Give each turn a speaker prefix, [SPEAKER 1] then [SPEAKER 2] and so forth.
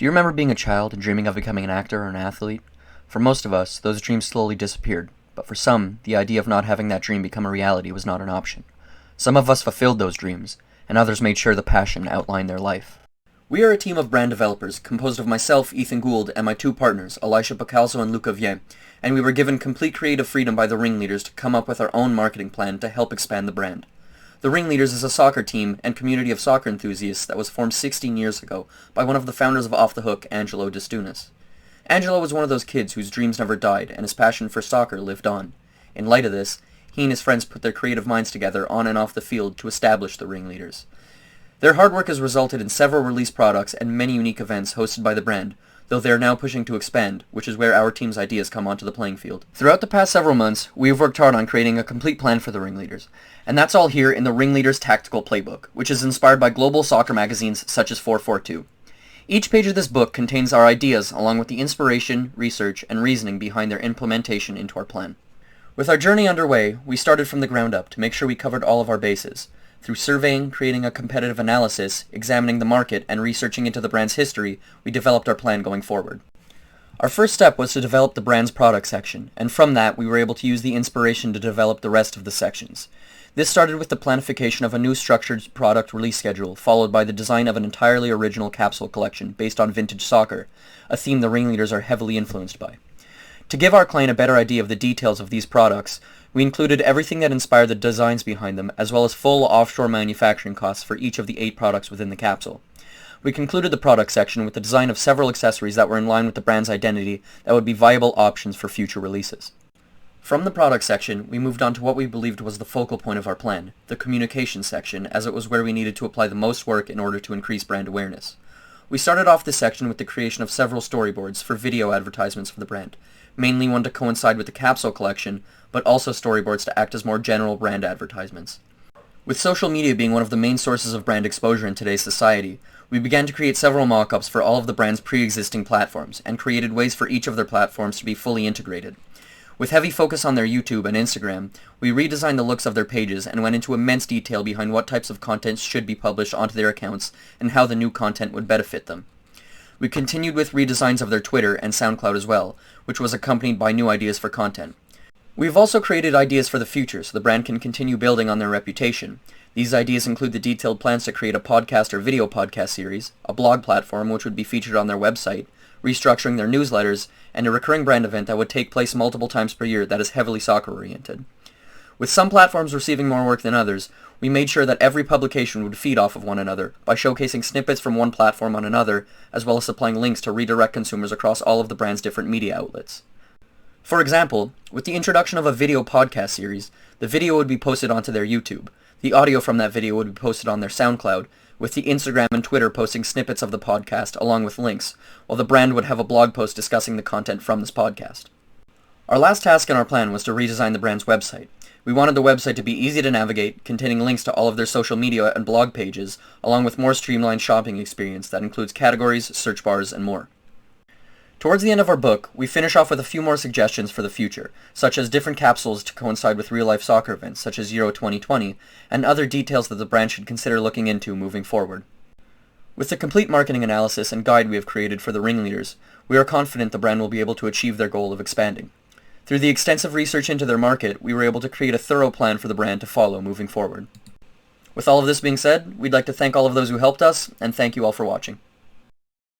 [SPEAKER 1] Do you remember being a child and dreaming of becoming an actor or an athlete? For most of us, those dreams slowly disappeared, but for some, the idea of not having that dream become a reality was not an option. Some of us fulfilled those dreams, and others made sure the passion outlined their life. We are a team of brand developers composed of myself, Ethan Gould, and my two partners, Elisha Pacalzo and Luca Vien, and we were given complete creative freedom by the Ringleaders to come up with our own marketing plan to help expand the brand. The Ringleaders is a soccer team and community of soccer enthusiasts that was formed 16 years ago by one of the founders of Off the Hook, Angelo D'Estunis. Angelo was one of those kids whose dreams never died and his passion for soccer lived on. In light of this, he and his friends put their creative minds together on and off the field to establish the Ringleaders. Their hard work has resulted in several released products and many unique events hosted by the brand, though they are now pushing to expand, which is where our team's ideas come onto the playing field. Throughout the past several months, we have worked hard on creating a complete plan for the Ringleaders, and that's all here in the Ringleaders Tactical Playbook, which is inspired by global soccer magazines such as 442. Each page of this book contains our ideas along with the inspiration, research, and reasoning behind their implementation into our plan. With our journey underway, we started from the ground up to make sure we covered all of our bases. Through surveying, creating a competitive analysis, examining the market, and researching into the brand's history, we developed our plan going forward. Our first step was to develop the brand's product section, and from that we were able to use the inspiration to develop the rest of the sections. This started with the planification of a new structured product release schedule, followed by the design of an entirely original capsule collection based on vintage soccer, a theme the Ringleaders are heavily influenced by. To give our client a better idea of the details of these products, we included everything that inspired the designs behind them, as well as full offshore manufacturing costs for each of the 8 products within the capsule. We concluded the product section with the design of several accessories that were in line with the brand's identity that would be viable options for future releases. From the product section, we moved on to what we believed was the focal point of our plan, the communication section, as it was where we needed to apply the most work in order to increase brand awareness. We started off this section with the creation of several storyboards for video advertisements for the brand, mainly one to coincide with the capsule collection, but also storyboards to act as more general brand advertisements. With social media being one of the main sources of brand exposure in today's society, we began to create several mock-ups for all of the brand's pre-existing platforms, and created ways for each of their platforms to be fully integrated. With heavy focus on their YouTube and Instagram, we redesigned the looks of their pages and went into immense detail behind what types of content should be published onto their accounts and how the new content would benefit them. We continued with redesigns of their Twitter and SoundCloud as well, which was accompanied by new ideas for content. We've also created ideas for the future so the brand can continue building on their reputation. These ideas include the detailed plans to create a podcast or video podcast series, a blog platform which would be featured on their website, restructuring their newsletters, and a recurring brand event that would take place multiple times per year that is heavily soccer-oriented. With some platforms receiving more work than others, we made sure that every publication would feed off of one another by showcasing snippets from one platform on another, as well as supplying links to redirect consumers across all of the brand's different media outlets. For example, with the introduction of a video podcast series, the video would be posted onto their YouTube, the audio from that video would be posted on their SoundCloud, with the Instagram and Twitter posting snippets of the podcast along with links, while the brand would have a blog post discussing the content from this podcast. Our last task in our plan was to redesign the brand's website. We wanted the website to be easy to navigate, containing links to all of their social media and blog pages, along with more streamlined shopping experience that includes categories, search bars, and more. Towards the end of our book, we finish off with a few more suggestions for the future, such as different capsules to coincide with real-life soccer events, such as Euro 2020, and other details that the brand should consider looking into moving forward. With the complete marketing analysis and guide we have created for the Ringleaders, we are confident the brand will be able to achieve their goal of expanding. Through the extensive research into their market, we were able to create a thorough plan for the brand to follow moving forward. With all of this being said, we'd like to thank all of those who helped us, and thank you all for watching.